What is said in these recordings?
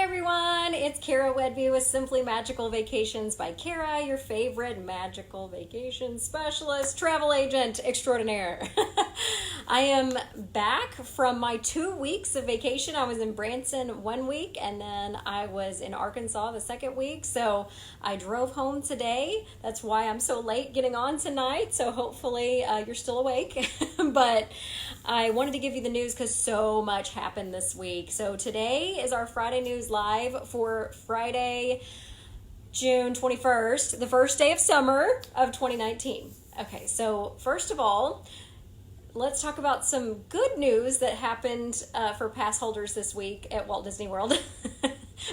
everyone, it's Cara Whedbee with Simply Magical Vacations by Cara, your favorite magical vacation specialist, travel agent extraordinaire. I am back from my 2 weeks of vacation. I was in Branson 1 week and then I was in Arkansas the second week. So I drove home today. That's why I'm so late getting on tonight. So hopefully you're still awake. But I wanted to give you the news because so much happened this week. So today is our Friday News Live for Friday, June 21st, the first day of summer of 2019. Okay, so first of all, let's talk about some good news that happened for pass holders this week at Walt Disney World.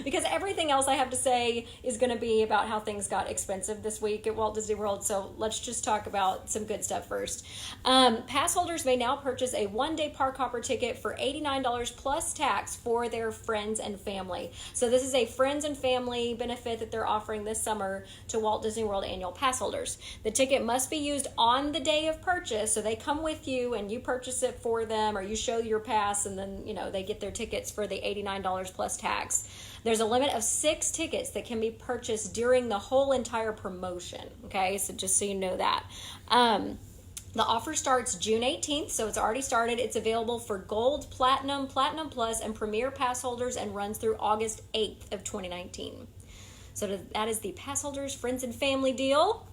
Because everything else I have to say is going to be about how things got expensive this week at Walt Disney World. So let's just talk about some good stuff first. Pass holders may now purchase a one-day park hopper ticket for $89 plus tax for their friends and family. So this is a friends and family benefit that they're offering this summer to Walt Disney World annual pass holders. The ticket must be used on the day of purchase. So they come with you and you purchase it for them, or you show your pass and then, they get their tickets for the $89 plus tax. There's a limit of 6 tickets that can be purchased during the whole entire promotion. Okay, so just so you know that. The offer starts June 18th, so it's already started. It's available for Gold, Platinum, Platinum Plus, and Premier pass holders and runs through August 8th of 2019. So that is the pass holders, friends, and family deal.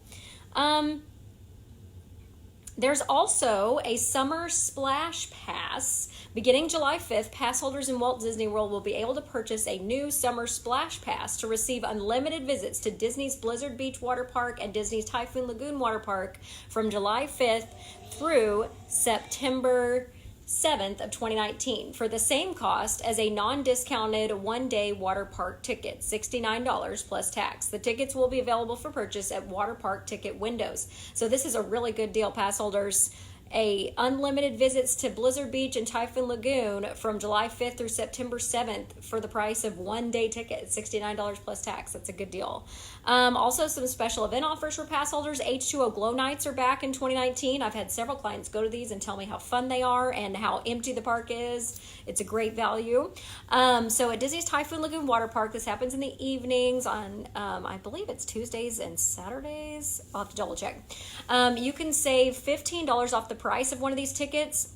There's also a summer splash pass. Beginning July 5th, pass holders in Walt Disney World will be able to purchase a new summer splash pass to receive unlimited visits to Disney's Blizzard Beach Water Park and Disney's Typhoon Lagoon Water Park from July 5th through September 7th of 2019 for the same cost as a non-discounted one-day water park ticket, $69 plus tax. The tickets will be available for purchase at water park ticket windows. So this is a really good deal, pass holders. Unlimited visits to Blizzard Beach and Typhoon Lagoon from July 5th through September 7th for the price of one-day ticket, $69 plus tax. That's a good deal. Also, some special event offers for pass holders. H2O Glow Nights are back in 2019. I've had several clients go to these and tell me how fun they are and how empty the park is. It's a great value. So at Disney's Typhoon Lagoon Water Park, this happens in the evenings on, I believe it's Tuesdays and Saturdays. I'll have to double check. You can save $15 off the price of one of these tickets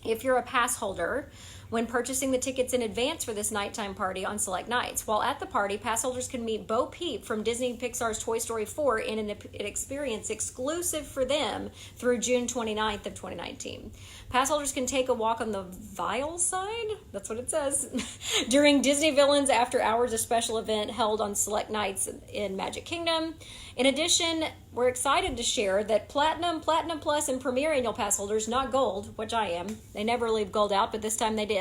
if you're a pass holder when purchasing the tickets in advance for this nighttime party on select nights. While at the party, pass holders can meet Bo Peep from Disney Pixar's Toy Story 4 in an experience exclusive for them through June 29th of 2019. Pass holders can take a walk on the Vile side, that's what it says, during Disney Villains After Hours, a special event held on select nights in Magic Kingdom. In addition, we're excited to share that Platinum, Platinum Plus, and Premier annual pass holders, not Gold, which I am, they never leave Gold out, but this time they did,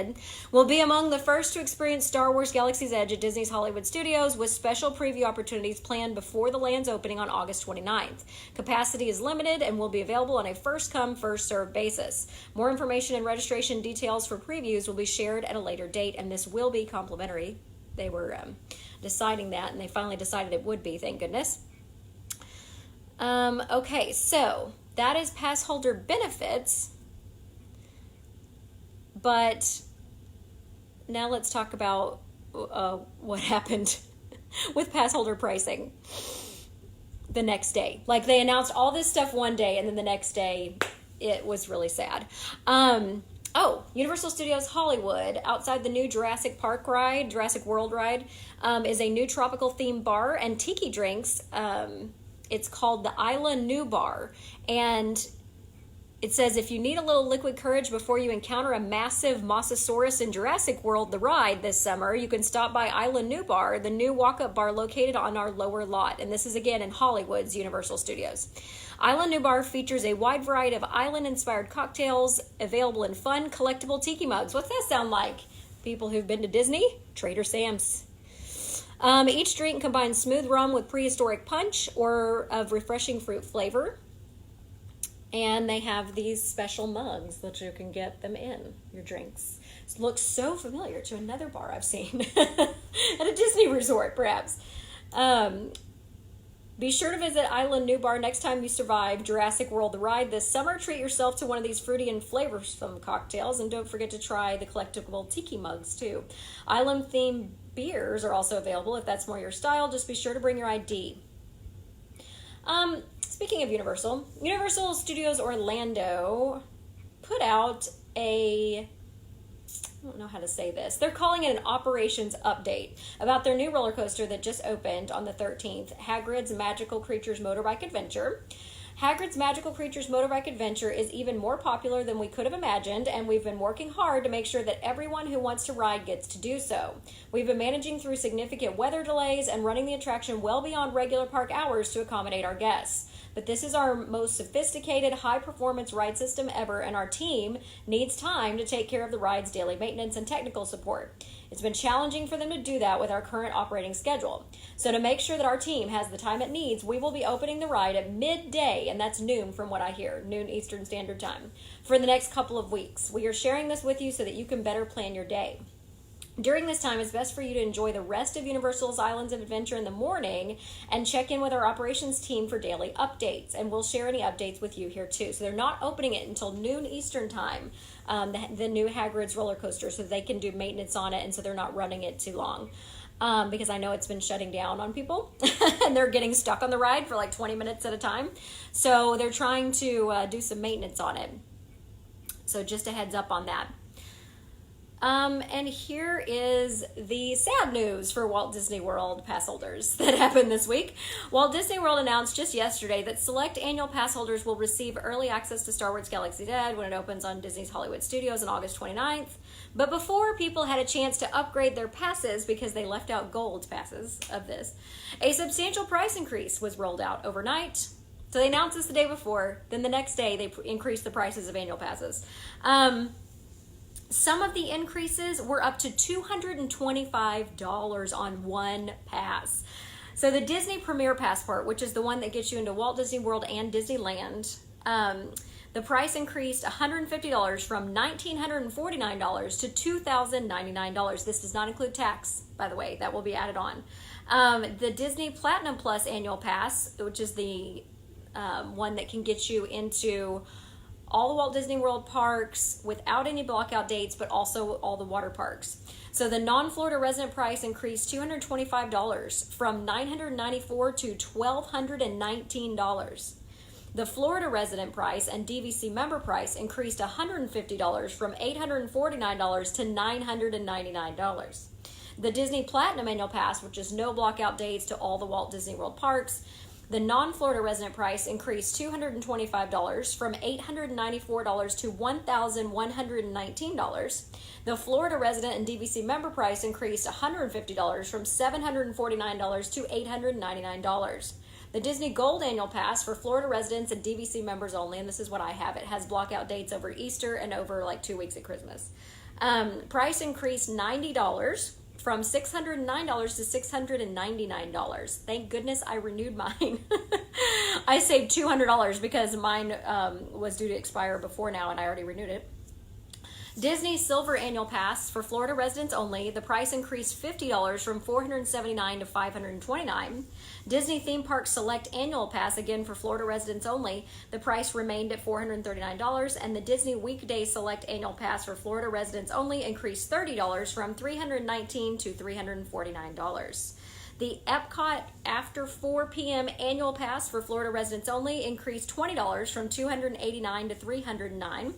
will be among the first to experience Star Wars Galaxy's Edge at Disney's Hollywood Studios with special preview opportunities planned before the land's opening on August 29th. Capacity is limited and will be available on a first-come, first-served basis. More information and registration details for previews will be shared at a later date, and this will be complimentary. They were deciding that, and they finally decided it would be, thank goodness. Okay, so that is pass holder benefits, but now let's talk about what happened with pass holder pricing the next day. Like, they announced all this stuff one day, and then the next day it was really sad. Universal Studios Hollywood, outside the new Jurassic World ride, is a new tropical themed bar and tiki drinks. It's called the Isla New Bar, and it says if you need a little liquid courage before you encounter a massive Mosasaurus in Jurassic World, the ride this summer, you can stop by Isla New Bar, the new walk-up bar located on our lower lot, and this is again in Hollywood's Universal Studios. Isla New Bar features a wide variety of island-inspired cocktails available in fun, collectible tiki mugs. What's that sound like? People who've been to Disney? Trader Sam's. Each drink combines smooth rum with prehistoric punch or of refreshing fruit flavor. And they have these special mugs that you can get them in your drinks. It looks so familiar to another bar I've seen at a Disney resort, perhaps. Be sure to visit Island New Bar next time you survive Jurassic World the ride this summer. Treat yourself to one of these fruity and flavorsome cocktails, and don't forget to try the collectible tiki mugs too. Island themed beers are also available if that's more your style. Just be sure to bring your ID. Speaking of Universal, Universal Studios Orlando put out I don't know how to say this. They're calling it an operations update about their new roller coaster that just opened on the 13th, Hagrid's Magical Creatures Motorbike Adventure. Hagrid's Magical Creatures Motorbike Adventure is even more popular than we could have imagined, and we've been working hard to make sure that everyone who wants to ride gets to do so. We've been managing through significant weather delays and running the attraction well beyond regular park hours to accommodate our guests. But this is our most sophisticated, high-performance ride system ever, and our team needs time to take care of the ride's daily maintenance and technical support. It's been challenging for them to do that with our current operating schedule. So to make sure that our team has the time it needs, we will be opening the ride at midday, and that's noon from what I hear, noon Eastern Standard Time, for the next couple of weeks. We are sharing this with you so that you can better plan your day. During this time, it's best for you to enjoy the rest of Universal's Islands of Adventure in the morning and check in with our operations team for daily updates. And we'll share any updates with you here too. So they're not opening it until noon Eastern time, the new Hagrid's roller coaster, so they can do maintenance on it and so they're not running it too long. Because I know it's been shutting down on people and they're getting stuck on the ride for like 20 minutes at a time. So they're trying to do some maintenance on it. So just a heads up on that. And here is the sad news for Walt Disney World pass holders that happened this week. Walt Disney World announced just yesterday that select annual pass holders will receive early access to Star Wars Galaxy's Edge when it opens on Disney's Hollywood Studios on August 29th. But before people had a chance to upgrade their passes because they left out gold passes of this, a substantial price increase was rolled out overnight. So they announced this the day before, then the next day they increased the prices of annual passes. Some of the increases were up to $225 on one pass. So the Disney Premier Passport, which is the one that gets you into Walt Disney World and Disneyland, the price increased $150 from $1,949 to $2,099. This does not include tax, by the way. That will be added on. The Disney Platinum Plus Annual Pass, which is the one that can get you into all the Walt Disney World parks without any blockout dates, but also all the water parks. So the non-Florida resident price increased $225 from $994 to $1,219. The Florida resident price and DVC member price increased $150 from $849 to $999. The Disney Platinum Annual Pass, which is no blockout dates to all the Walt Disney World parks, the non-Florida resident price increased $225 from $894 to $1,119. The Florida resident and DVC member price increased $150 from $749 to $899. The Disney Gold Annual Pass for Florida residents and DVC members only, and this is what I have, it has blockout dates over Easter and over like 2 weeks at Christmas. Price increased $90 from $609 to $699. Thank goodness I renewed mine. I saved $200 because mine was due to expire before now and I already renewed it. Disney Silver Annual Pass for Florida residents only. The price increased $50 from $479 to $529. Disney Theme Park Select Annual Pass, again for Florida residents only. The price remained at $439, and the Disney Weekday Select Annual Pass for Florida residents only increased $30 from $319 to $349. The Epcot After 4 p.m. Annual Pass for Florida residents only increased $20 from $289 to $309.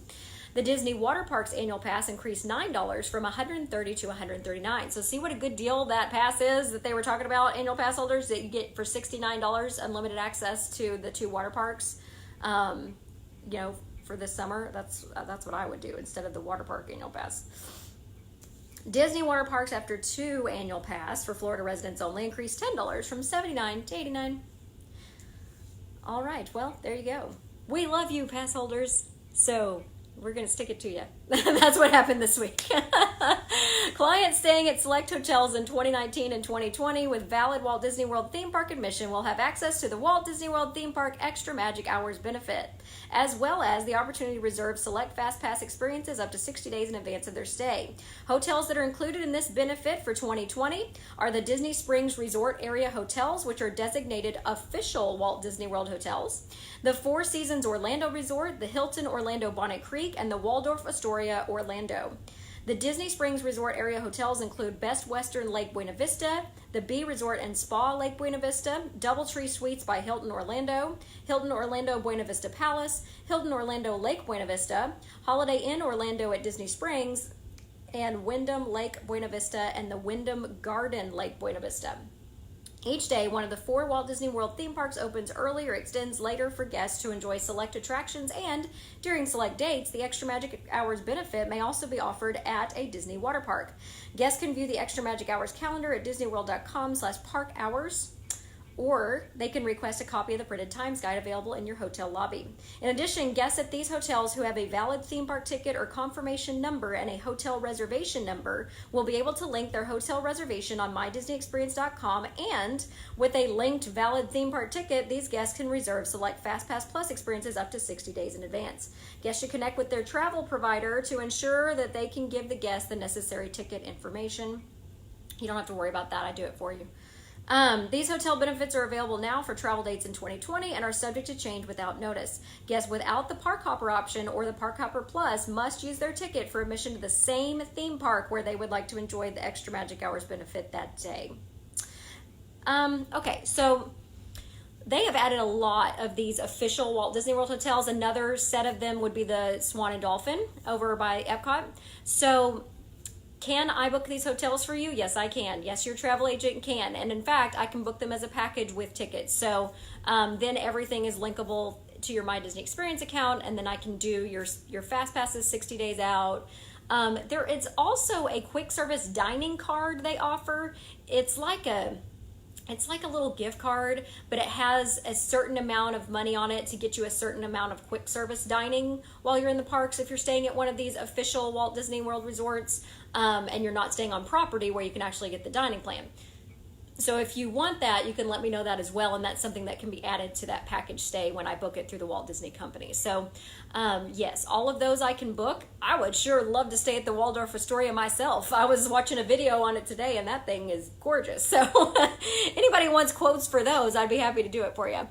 The Disney Water Parks Annual Pass increased $9 from $130 to $139. So see what a good deal that pass is that they were talking about, annual pass holders, that you get for $69, unlimited access to the 2 water parks, for this summer. That's what I would do instead of the water park annual pass. Disney Water Parks After 2 Annual Pass for Florida residents only increased $10 from $79 to $89. All right, well, there you go. We love you, pass holders. So we're going to stick it to you. That's what happened this week. Clients staying at select hotels in 2019 and 2020 with valid Walt Disney World theme park admission will have access to the Walt Disney World theme park Extra Magic Hours benefit, as well as the opportunity to reserve select Fast Pass experiences up to 60 days in advance of their stay. Hotels that are included in this benefit for 2020 are the Disney Springs Resort Area Hotels, which are designated official Walt Disney World hotels, the Four Seasons Orlando Resort, the Hilton Orlando Bonnet Creek, and the Waldorf Astoria Orlando. The Disney Springs Resort area hotels include Best Western Lake Buena Vista, the B Resort and Spa Lake Buena Vista, Doubletree Suites by Hilton Orlando, Hilton Orlando Buena Vista Palace, Hilton Orlando Lake Buena Vista, Holiday Inn Orlando at Disney Springs, and Wyndham Lake Buena Vista and the Wyndham Garden Lake Buena Vista. Each day, one of the 4 Walt Disney World theme parks opens early or extends later for guests to enjoy select attractions, and during select dates, the Extra Magic Hours benefit may also be offered at a Disney water park. Guests can view the Extra Magic Hours calendar at disneyworld.com/parkhours, or they can request a copy of the printed times guide available in your hotel lobby. In addition, guests at these hotels who have a valid theme park ticket or confirmation number and a hotel reservation number will be able to link their hotel reservation on mydisneyexperience.com, and with a linked valid theme park ticket, these guests can reserve select FastPass Plus experiences up to 60 days in advance. Guests should connect with their travel provider to ensure that they can give the guests the necessary ticket information. You don't have to worry about that. I do it for you. These hotel benefits are available now for travel dates in 2020 and are subject to change without notice. Guests without the Park Hopper option or the Park Hopper Plus must use their ticket for admission to the same theme park where they would like to enjoy the Extra Magic Hours benefit that day. Okay, so they have added a lot of these official Walt Disney World hotels. Another set of them would be the Swan and Dolphin over by Epcot. So can I book these hotels for you? Yes, I can. Yes, your travel agent can. And in fact, I can book them as a package with tickets. So then everything is linkable to your My Disney Experience account, and then I can do your Fast Passes 60 days out. It's also a quick service dining card they offer. It's like a little gift card, but it has a certain amount of money on it to get you a certain amount of quick service dining while you're in the parks if you're staying at one of these official Walt Disney World resorts, and you're not staying on property where you can actually get the dining plan. So if you want that, you can let me know that as well, and that's something that can be added to that package stay when I book it through the Walt Disney Company. So yes, all of those I can book. I would sure love to stay at the Waldorf Astoria myself. I was watching a video on it today, and that thing is gorgeous. So anybody wants quotes for those, I'd be happy to do it for you.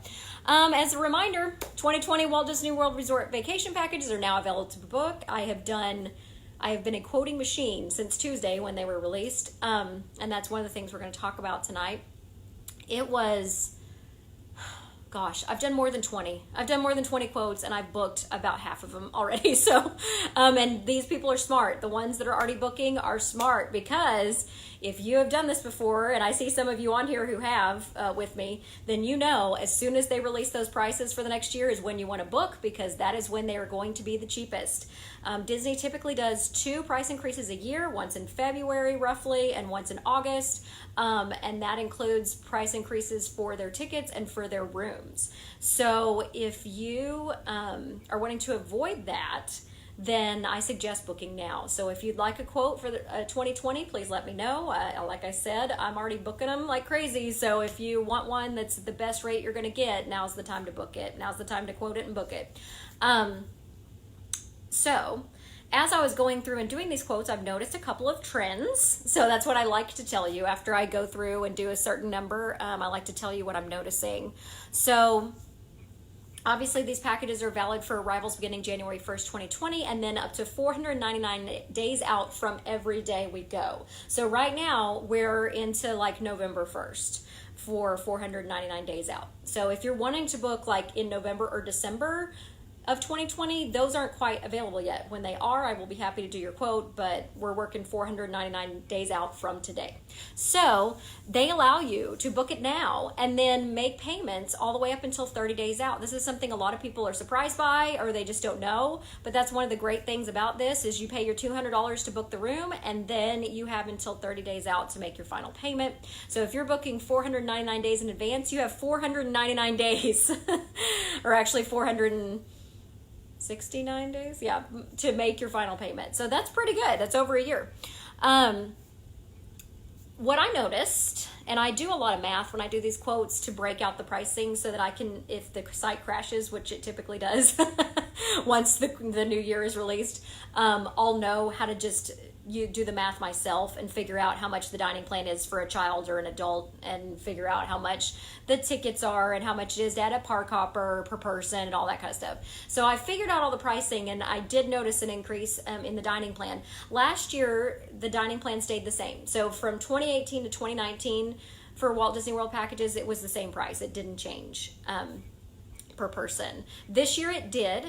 As a reminder, 2020 Walt Disney World Resort vacation packages are now available to book. I have been a quoting machine since Tuesday when they were released, and that's one of the things we're going to talk about tonight. It was, gosh, I've done more than 20. I've done more than 20 quotes, and I've booked about half of them already. So, and these people are smart. The ones that are already booking are smart, because if you have done this before, and I see some of you on here who have with me, then you know as soon as they release those prices for the next year is when you want to book, because that is when they are going to be the cheapest. Disney typically does 2 price increases a year, once in February roughly, and once in August, and that includes price increases for their tickets and for their rooms. So if you are wanting to avoid that, then I suggest booking now. So if you'd like a quote for 2020, please let me know. Like I said, I'm already booking them like crazy. So if you want one that's the best rate you're going to get, now's the time to book it. Now's the time to quote it and book it. So as I was going through and doing these quotes, I've noticed a couple of trends. So that's what I like to tell you after I go through and do a certain number. I like to tell you what I'm noticing. So obviously, these packages are valid for arrivals beginning January 1st, 2020, and then up to 499 days out from every day we go. So right now, we're into like November 1st for 499 days out. So if you're wanting to book like in November or December of 2020, those aren't quite available yet. When they are, I will be happy to do your quote, but we're working 499 days out from today. So they allow you to book it now and then make payments all the way up until 30 days out. This is something a lot of people are surprised by, or they just don't know, but that's one of the great things about this is you pay your $200 to book the room, and then you have until 30 days out to make your final payment. So if you're booking 499 days in advance, you have 499 days, or actually 469 days, yeah, to make your final payment. So that's pretty good. That's over a year. What I noticed, and I do a lot of math when I do these quotes to break out the pricing so that I can, if the site crashes, which it typically does once the new year is released, I'll know how to just do the math myself and figure out how much the dining plan is for a child or an adult, and figure out how much the tickets are and how much it is to add a park hopper per person and all that kind of stuff. So I figured out all the pricing, and I did notice an increase in the dining plan. Last year, the dining plan stayed the same. So from 2018 to 2019, for Walt Disney World packages, it was the same price. It didn't change per person. This year it did.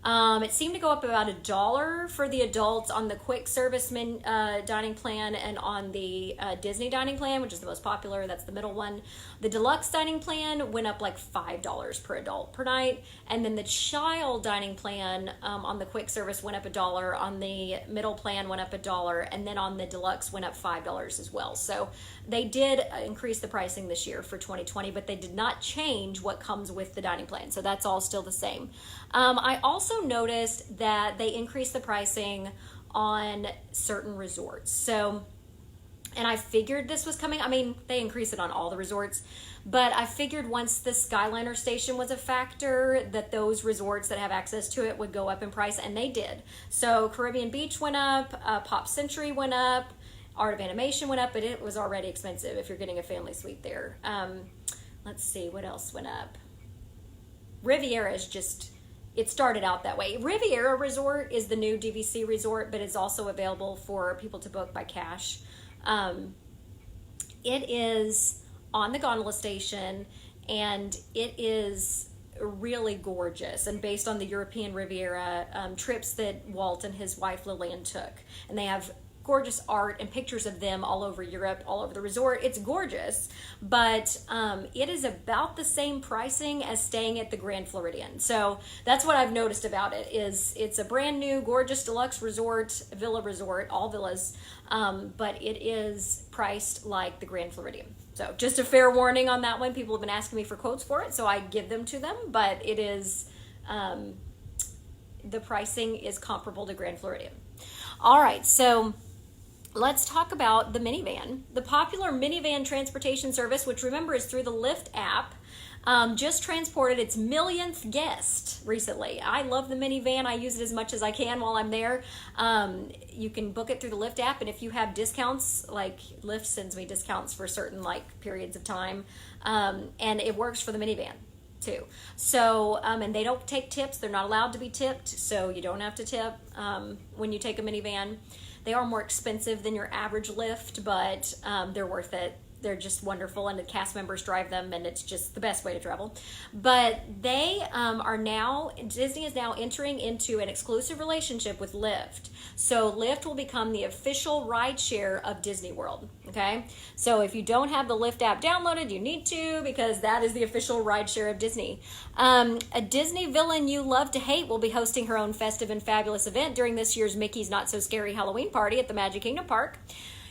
It seemed to go up about $1 for the adults on the quick service dining plan, and on the Disney dining plan, which is the most popular, that's the middle one. The deluxe dining plan went up like $5 per adult per night, and then the child dining plan on the quick service went up $1, on the middle plan went up $1, and then on the deluxe went up $5 as well. So they did increase the pricing this year for 2020, but they did not change what comes with the dining plan, so that's all still the same. I also noticed that they increased the pricing on certain resorts. So, and I figured this was coming. I mean, they increased it on all the resorts, but I figured once the Skyliner station was a factor, that those resorts that have access to it would go up in price, and they did. So Caribbean Beach went up, Pop Century went up, Art of Animation went up, but it was already expensive if you're getting a family suite there. Let's see, what else went up? Riviera is just... It started out that way. Riviera Resort is the new DVC resort, but it's also available for people to book by cash. It is on the gondola station, and it is really gorgeous, and based on the European Riviera trips that Walt and his wife Lillian took. And they have gorgeous art and pictures of them all over Europe, all over the resort. It's gorgeous, but it is about the same pricing as staying at the Grand Floridian. So that's what I've noticed about it, is it's a brand new gorgeous deluxe resort, villa resort, all villas, but it is priced like the Grand Floridian. So just a fair warning on that one. People have been asking me for quotes for it, so I give them to them, but it is the pricing is comparable to Grand Floridian. All right, so let's talk about the minivan. The popular minivan transportation service, which remember is through the Lyft app, just transported its millionth guest recently. I love the minivan. I use it as much as I can while I'm there. You can book it through the Lyft app, and if you have discounts, like Lyft sends me discounts for certain like periods of time, and it works for the minivan too. So, and they don't take tips. They're not allowed to be tipped, so you don't have to tip when you take a minivan. They are more expensive than your average Lyft, but they're worth it. They're just wonderful, and the cast members drive them, and it's just the best way to travel. But they are now, Disney is now entering into an exclusive relationship with Lyft. So Lyft will become the official rideshare of Disney World, okay? So if you don't have the Lyft app downloaded, you need to, because that is the official rideshare of Disney. A Disney villain you love to hate will be hosting her own festive and fabulous event during this year's Mickey's Not So Scary Halloween party at the Magic Kingdom Park.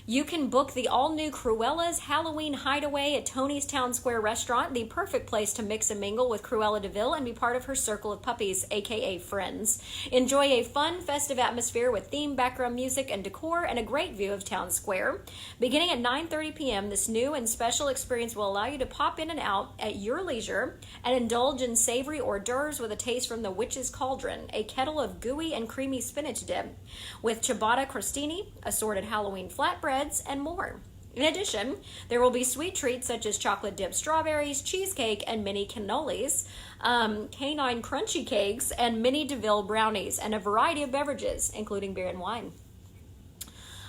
You can book the all-new Cruella's Halloween Hideaway at Tony's Town Square Restaurant, the perfect place to mix and mingle with Cruella de Vil and be part of her circle of puppies, aka friends. Enjoy a fun, festive atmosphere with themed background music and decor and a great view of Town Square. Beginning at 9:30 p.m., this new and special experience will allow you to pop in and out at your leisure and indulge in savory hors d'oeuvres with a taste from the Witch's Cauldron, a kettle of gooey and creamy spinach dip, with ciabatta crostini, assorted Halloween flatbread, and more. In addition, there will be sweet treats such as chocolate dipped strawberries, cheesecake, and mini cannolis, canine crunchy cakes, and mini DeVille brownies, and a variety of beverages, including beer and wine.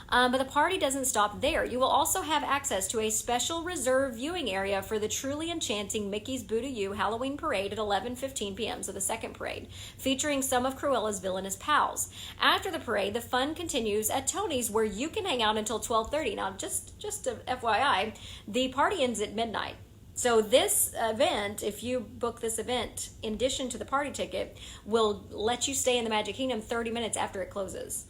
But the party doesn't stop there. You will also have access to a special reserved viewing area for the truly enchanting Mickey's Boo-to-You Halloween Parade at 11:15 p.m., so the second parade, featuring some of Cruella's villainous pals. After the parade, the fun continues at Tony's, where you can hang out until 12:30. Now, just a FYI, the party ends at midnight. So this event, if you book this event in addition to the party ticket, will let you stay in the Magic Kingdom 30 minutes after it closes.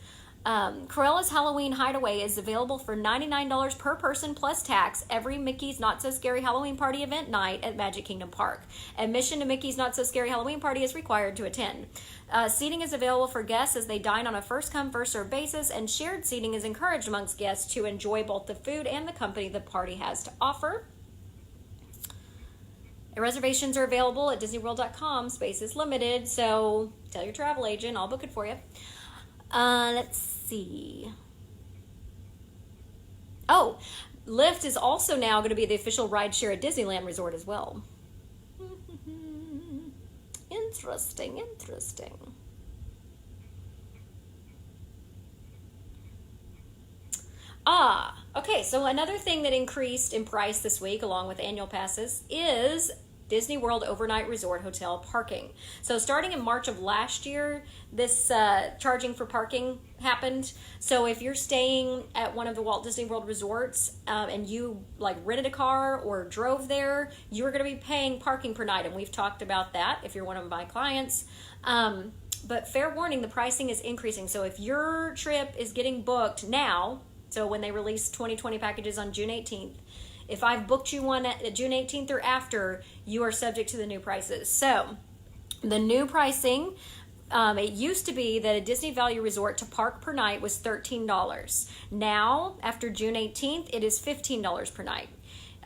Cruella's Halloween Hideaway is available for $99 per person plus tax every Mickey's Not So Scary Halloween Party event night at Magic Kingdom Park. Admission to Mickey's Not So Scary Halloween Party is required to attend. Seating is available for guests as they dine on a first-come, first-served basis, and shared seating is encouraged amongst guests to enjoy both the food and the company the party has to offer. Reservations are available at DisneyWorld.com. Space is limited, so tell your travel agent. I'll book it for you. Let's see. Oh, Lyft is also now going to be the official rideshare at Disneyland Resort as well. Interesting, interesting. Okay, so another thing that increased in price this week, along with annual passes, is Disney World overnight resort hotel parking. So starting in March of last year, this charging for parking happened. So if you're staying at one of the Walt Disney World resorts and you like rented a car or drove there, you're going to be paying parking per night. And we've talked about that if you're one of my clients. But fair warning, the pricing is increasing. So if your trip is getting booked now, so when they release 2020 packages on June 18th, if I've booked you one at June 18th or after, you are subject to the new prices. So the new pricing, it used to be that a Disney Value Resort to park per night was $13. Now, after June 18th, it is $15 per night.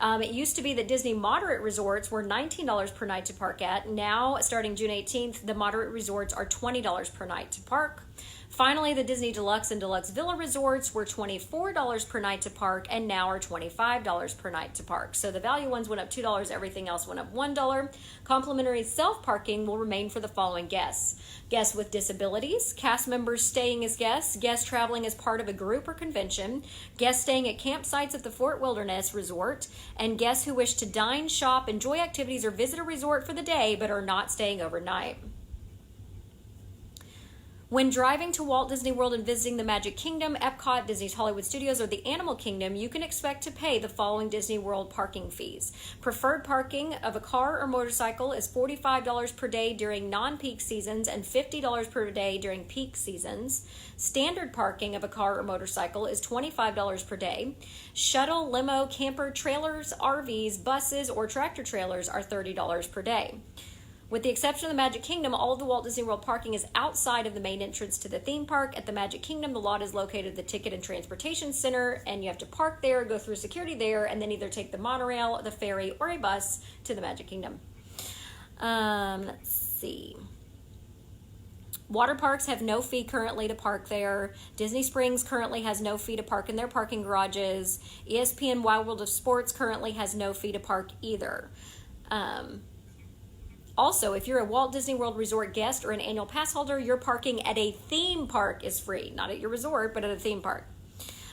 It used to be that Disney moderate resorts were $19 per night to park at. Now, starting June 18th, the moderate resorts are $20 per night to park. Finally, the Disney Deluxe and Deluxe Villa resorts were $24 per night to park and now are $25 per night to park. So the value ones went up $2, everything else went up $1. Complimentary self-parking will remain for the following guests: guests with disabilities, cast members staying as guests, guests traveling as part of a group or convention, guests staying at campsites at the Fort Wilderness Resort, and guests who wish to dine, shop, enjoy activities, or visit a resort for the day but are not staying overnight. When driving to Walt Disney World and visiting the Magic Kingdom, Epcot, Disney's Hollywood Studios, or the Animal Kingdom, you can expect to pay the following Disney World parking fees. Preferred parking of a car or motorcycle is $45 per day during non-peak seasons and $50 per day during peak seasons. Standard parking of a car or motorcycle is $25 per day. Shuttle, limo, camper, trailers, RVs, buses, or tractor trailers are $30 per day. With the exception of the Magic Kingdom, all of the Walt Disney World parking is outside of the main entrance to the theme park. At the Magic Kingdom, the lot is located at the Ticket and Transportation Center, and you have to park there, go through security there, and then either take the monorail, the ferry, or a bus to the Magic Kingdom. Let's see. Water parks have no fee currently to park there. Disney Springs currently has no fee to park in their parking garages. ESPN Wide World of Sports currently has no fee to park either. Also, if you're a Walt Disney World Resort guest or an annual pass holder, your parking at a theme park is free. Not at your resort, but at a theme park.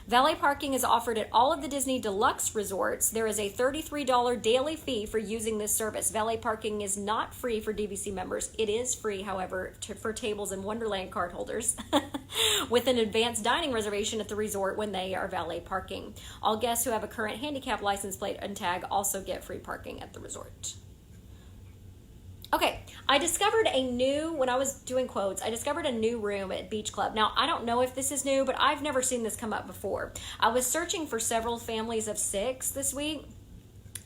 Valet parking is offered at all of the Disney Deluxe resorts. There is a $33 daily fee for using this service. Valet parking is not free for DVC members. It is free, however, for Tables and Wonderland card holders with an advanced dining reservation at the resort when they are valet parking. All guests who have a current handicap license plate and tag also get free parking at the resort. Okay, I discovered when I was doing quotes, I discovered a new room at Beach Club. Now, I don't know if this is new, but I've never seen this come up before. I was searching for several families of 6 this week,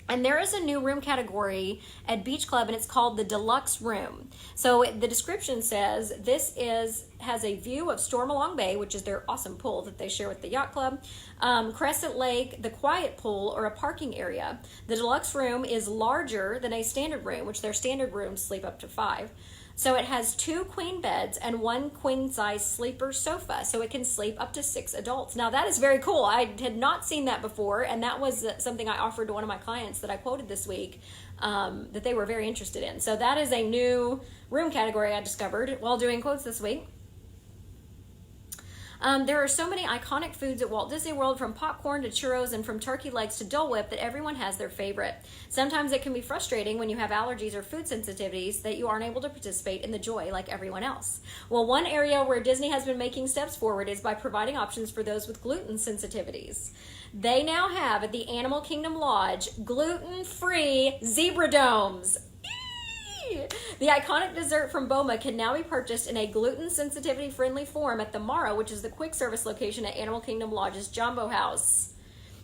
and there is a new room category at Beach Club, and it's called the Deluxe Room. So the description says this has a view of Stormalong Bay, which is their awesome pool that they share with the Yacht Club, Crescent Lake, the Quiet Pool, or a parking area. The Deluxe Room is larger than a standard room, which their standard rooms sleep up to 5. So it has 2 queen beds and 1 queen-size sleeper sofa, so it can sleep up to 6 adults. Now, that is very cool. I had not seen that before, and that was something I offered to one of my clients that I quoted this week that they were very interested in. So that is a new room category I discovered while doing quotes this week. There are so many iconic foods at Walt Disney World, from popcorn to churros and from turkey legs to Dole Whip, that everyone has their favorite. Sometimes it can be frustrating when you have allergies or food sensitivities that you aren't able to participate in the joy like everyone else. Well, one area where Disney has been making steps forward is by providing options for those with gluten sensitivities. They now have at the Animal Kingdom Lodge gluten-free zebra domes. The iconic dessert from Boma can now be purchased in a gluten sensitivity friendly form at the Mara, which is the quick service location at Animal Kingdom Lodge's Jumbo House.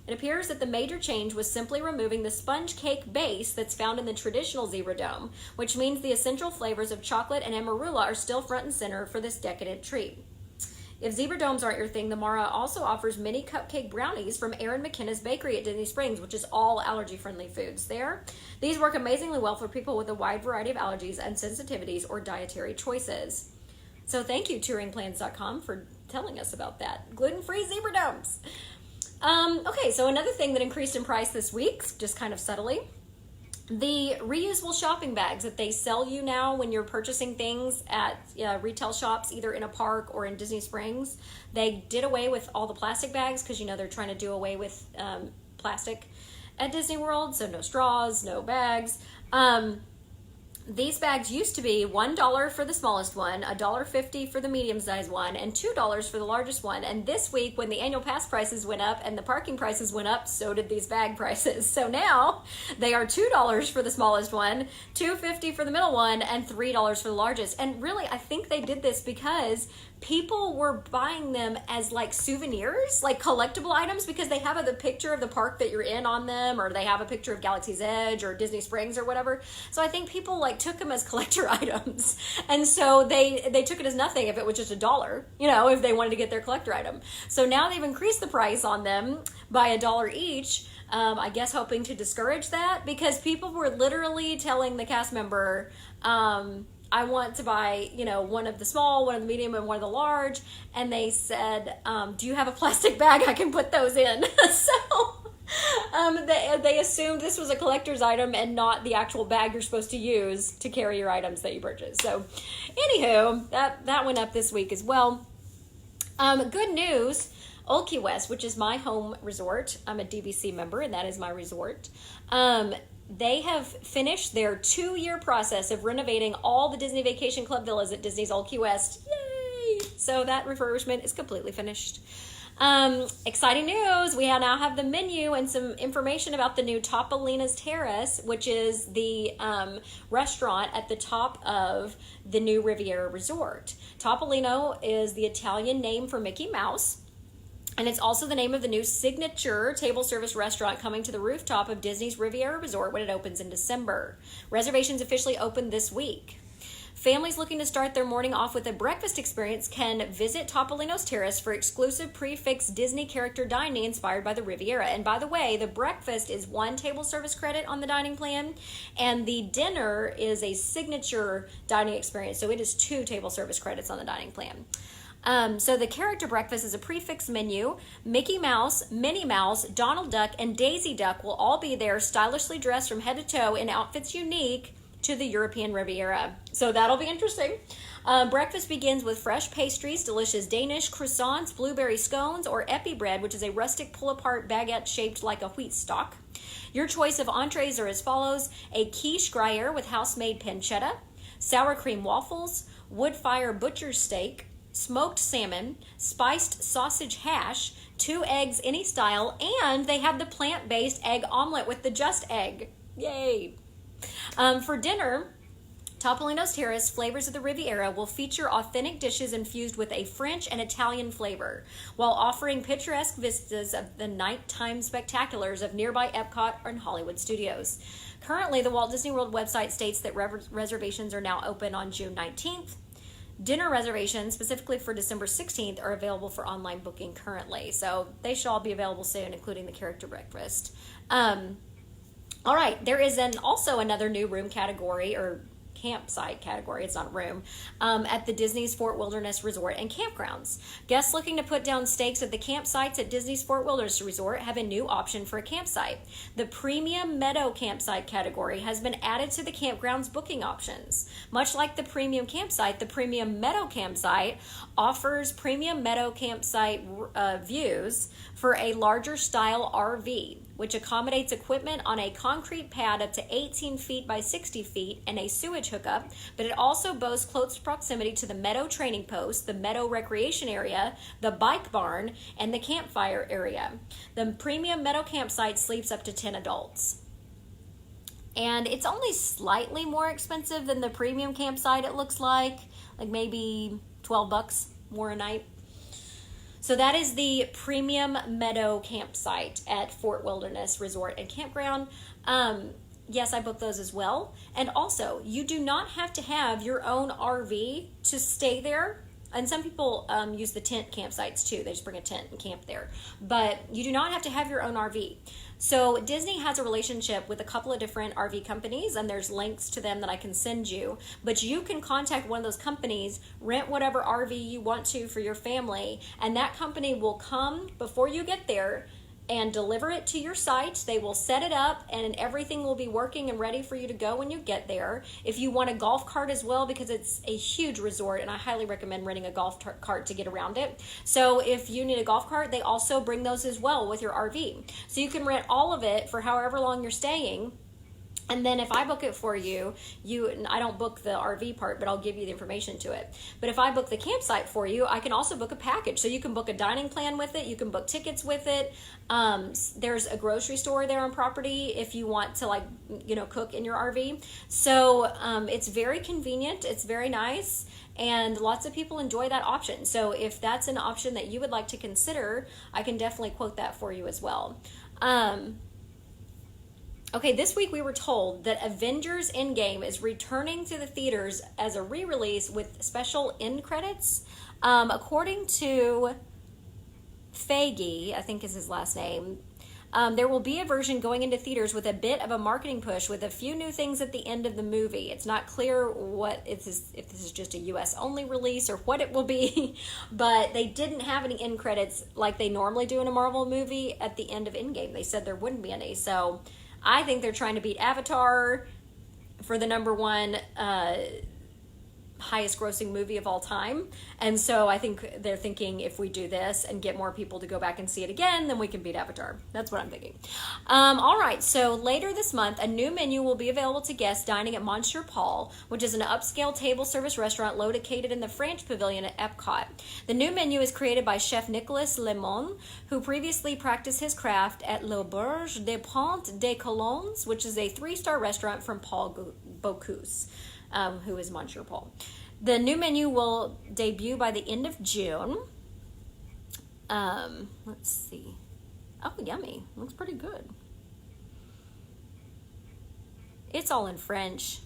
It appears that the major change was simply removing the sponge cake base that's found in the traditional zebra dome, which means the essential flavors of chocolate and amarula are still front and center for this decadent treat. If zebra domes aren't your thing, the Mara also offers mini cupcake brownies from Aaron McKenna's Bakery at Disney Springs, which is all allergy-friendly foods there. These work amazingly well for people with a wide variety of allergies and sensitivities or dietary choices. So thank you, touringplans.com, for telling us about that. Gluten-free zebra domes. Okay, so another thing that increased in price this week, just kind of subtly, the reusable shopping bags that they sell you now when you're purchasing things at retail shops, either in a park or in Disney Springs. They did away with all the plastic bags because, they're trying to do away with plastic at Disney World. So no straws, no bags. These bags used to be $1 for the smallest one, $1.50 for the medium-sized one, and $2 for the largest one. And this week, when the annual pass prices went up and the parking prices went up, so did these bag prices. So now they are $2 for the smallest one, $2.50 for the middle one, and $3 for the largest. And really, I think they did this because people were buying them as like souvenirs, like collectible items, because they have the picture of the park that you're in on them, or they have a picture of Galaxy's Edge or Disney Springs or whatever. So I think people took them as collector items, and so they took it as nothing if it was just $1, if they wanted to get their collector item. So now they've increased the price on them by $1 each. I guess hoping to discourage that, because people were literally telling the cast member, I want to buy, one of the small, one of the medium, and one of the large. And they said, do you have a plastic bag I can put those in? So they assumed this was a collector's item and not the actual bag you're supposed to use to carry your items that you purchase. So anywho, that went up this week as well. Good news. Old Key West, which is my home resort. I'm a DVC member, and that is my resort. They have finished their 2-year process of renovating all the Disney Vacation Club villas at Disney's Old Key West. Yay! So that refurbishment is completely finished. Exciting news. We now have the menu and some information about the new Topolino's Terrace, which is the restaurant at the top of the new Riviera Resort. Topolino is the Italian name for Mickey Mouse. And it's also the name of the new signature table service restaurant coming to the rooftop of Disney's Riviera Resort when it opens in December. Reservations officially open this week. Families looking to start their morning off with a breakfast experience can visit Topolino's Terrace for exclusive prefix Disney character dining inspired by the Riviera. And by the way, the breakfast is 1 table service credit on the dining plan, and the dinner is a signature dining experience. So it is 2 table service credits on the dining plan. So the character breakfast is a prefix menu. Mickey Mouse, Minnie Mouse, Donald Duck, and Daisy Duck will all be there, stylishly dressed from head to toe in outfits unique to the European Riviera. So that'll be interesting. Breakfast begins with fresh pastries, delicious Danish croissants, blueberry scones, or epi bread, which is a rustic pull-apart baguette shaped like a wheat stalk. Your choice of entrees are as follows: a quiche Gruyere with house-made pancetta, sour cream waffles, wood fire butcher's steak, smoked salmon, spiced sausage hash, 2 eggs any style, and they have the plant-based egg omelet with the Just Egg. Yay! For dinner, Topolino's Terrace Flavors of the Riviera will feature authentic dishes infused with a French and Italian flavor, while offering picturesque vistas of the nighttime spectaculars of nearby Epcot and Hollywood Studios. Currently, the Walt Disney World website states that reservations are now open on June 19th. Dinner reservations, specifically for December 16th, are available for online booking currently. So they should all be available soon, including the character breakfast. All right, there is also another new room category, or campsite category, it's not a room, at the Disney's Fort Wilderness Resort and Campgrounds. Guests looking to put down stakes at the campsites at Disney's Fort Wilderness Resort have a new option for a campsite. The Premium Meadow Campsite category has been added to the campground's booking options. Much like the Premium Campsite, the Premium Meadow Campsite offers Premium Meadow Campsite views for a larger style RV, which accommodates equipment on a concrete pad up to 18 feet by 60 feet and a sewage hookup, but it also boasts close proximity to the Meadow Training Post, the Meadow Recreation Area, the Bike Barn, and the Campfire Area. The Premium Meadow Campsite sleeps up to 10 adults. And it's only slightly more expensive than the Premium Campsite, it looks like maybe $12 more a night. So that is the Premium Meadow Campsite at Fort Wilderness Resort and Campground. Yes, I booked those as well. And also, you do not have to have your own RV to stay there. And some people use the tent campsites too. They just bring a tent and camp there. But you do not have to have your own RV. So Disney has a relationship with a couple of different RV companies, and there's links to them that I can send you. But you can contact one of those companies, rent whatever RV you want to for your family, and that company will come before you get there, and deliver it to your site. They will set it up and everything will be working and ready for you to go when you get there. If you want a golf cart as well, because it's a huge resort and I highly recommend renting a golf cart to get around it. So if you need a golf cart, they also bring those as well with your RV. So you can rent all of it for however long you're staying. And then if I book it for you, I don't book the RV part, but I'll give you the information to it. But if I book the campsite for you, I can also book a package. So you can book a dining plan with it. You can book tickets with it. There's a grocery store there on property if you want to cook in your RV. So it's very convenient. It's very nice. And lots of people enjoy that option. So if that's an option that you would like to consider, I can definitely quote that for you as well. Okay, this week we were told that Avengers Endgame is returning to the theaters as a re-release with special end credits. According to Feige, I think is his last name, there will be a version going into theaters with a bit of a marketing push with a few new things at the end of the movie. It's not clear if this is just a US only release or what it will be, but they didn't have any end credits like they normally do in a Marvel movie at the end of Endgame. They said there wouldn't be any, so I think they're trying to beat Avatar for the #1 highest grossing movie of all time. And so I think they're thinking if we do this and get more people to go back and see it again, then we can beat Avatar. That's what I'm thinking. All right, so later this month, a new menu will be available to guests dining at Monsieur Paul, which is an upscale table service restaurant located in the French Pavilion at Epcot. The new menu is created by Chef Nicolas Lemon, who previously practiced his craft at l'Auberge des Ponts des Colons, which is a 3-star restaurant from Paul Bocuse. Who is Monsieur Paul. The new menu will debut by the end of June. Let's see. Oh, yummy. Looks pretty good. It's all in French,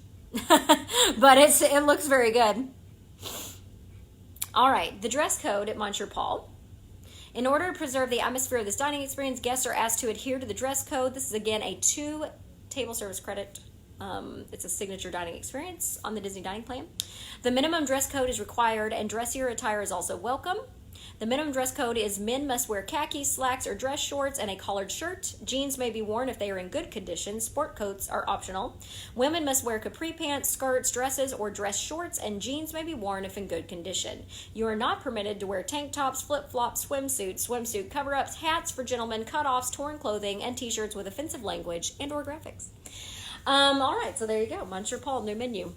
but it looks very good. All right, the dress code at Monsieur Paul. In order to preserve the atmosphere of this dining experience, guests are asked to adhere to the dress code. This is, again, a 2 table service credit. It's a signature dining experience on the Disney dining plan. The minimum dress code is required and dressier attire is also welcome. The minimum dress code is men must wear khakis, slacks, or dress shorts and a collared shirt. Jeans may be worn if they are in good condition. Sport coats are optional. Women must wear capri pants, skirts, dresses, or dress shorts, and jeans may be worn if in good condition. You are not permitted to wear tank tops, flip-flops, swimsuit cover-ups, hats for gentlemen, cut-offs, torn clothing, and t-shirts with offensive language and or graphics. All right, so there you go. Monsieur Paul, new menu.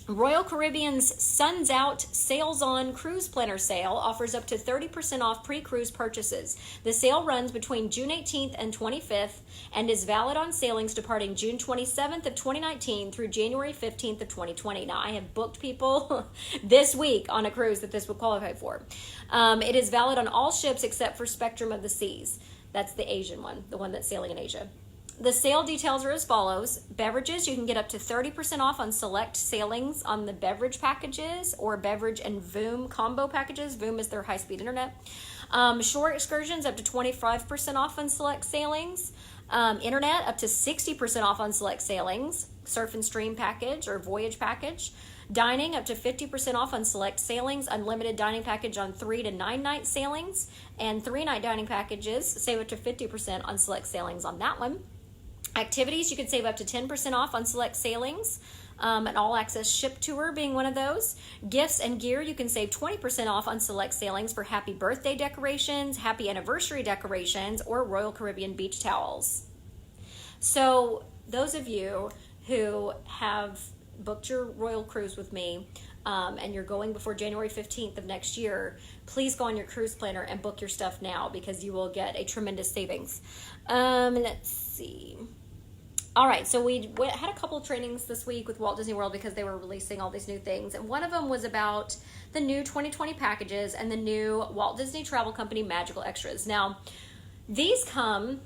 Royal Caribbean's Suns Out Sails On Cruise Planner Sale offers up to 30% off pre-cruise purchases. The sale runs between June 18th and 25th and is valid on sailings departing June 27th of 2019 through January 15th of 2020. Now, I have booked people this week on a cruise that this would qualify for. It is valid on all ships except for Spectrum of the Seas. That's the Asian one, the one that's sailing in Asia. The sale details are as follows. Beverages, you can get up to 30% off on select sailings on the beverage packages or beverage and Voom combo packages. Voom is their high-speed internet. Shore excursions, up to 25% off on select sailings. Internet, up to 60% off on select sailings. Surf and stream package or voyage package. Dining, up to 50% off on select sailings. Unlimited dining package on 3 to 9 night sailings. And 3-night dining packages, save up to 50% on select sailings on that one. Activities, you can save up to 10% off on select sailings, an all-access ship tour being one of those. Gifts and gear, you can save 20% off on select sailings for happy birthday decorations, happy anniversary decorations, or Royal Caribbean beach towels. So those of you who have booked your Royal Cruise with me, and you're going before January 15th of next year, please go on your cruise planner and book your stuff now because you will get a tremendous savings. Let's see. All right, so we had a couple of trainings this week with Walt Disney World because they were releasing all these new things. And one of them was about the new 2020 packages and the new Walt Disney Travel Company Magical Extras. Now, these come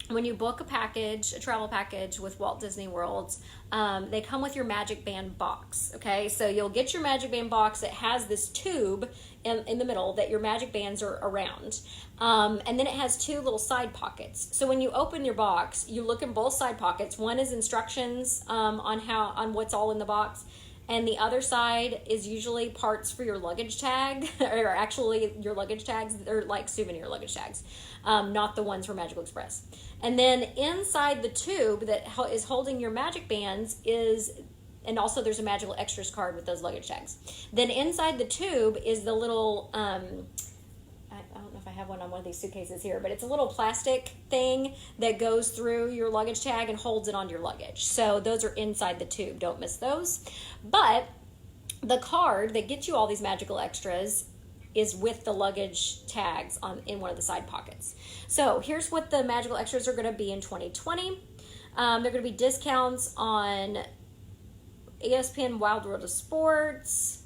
when you book a travel package with Walt Disney World. They come with your Magic Band box, okay? So you'll get your Magic Band box that has this tube in the middle that your Magic Bands are around. And then it has 2 little side pockets. So when you open your box, you look in both side pockets. One is instructions on what's all in the box. and the other side is usually parts for your luggage tag, or actually your luggage tags. They're like souvenir luggage tags, not the ones from Magical Express. And then inside the tube that is holding your magic bands is, and also there's a Magical Extras card with those luggage tags. Then inside the tube is the little, I don't know if I have one on one of these suitcases here, but it's a little plastic thing that goes through your luggage tag and holds it onto your luggage. So those are inside the tube. Don't miss those. But the card that gets you all these Magical Extras is with the luggage tags in one of the side pockets. So here's what the Magical Extras are going to be in 2020. They're going to be discounts on ESPN Wild World of Sports,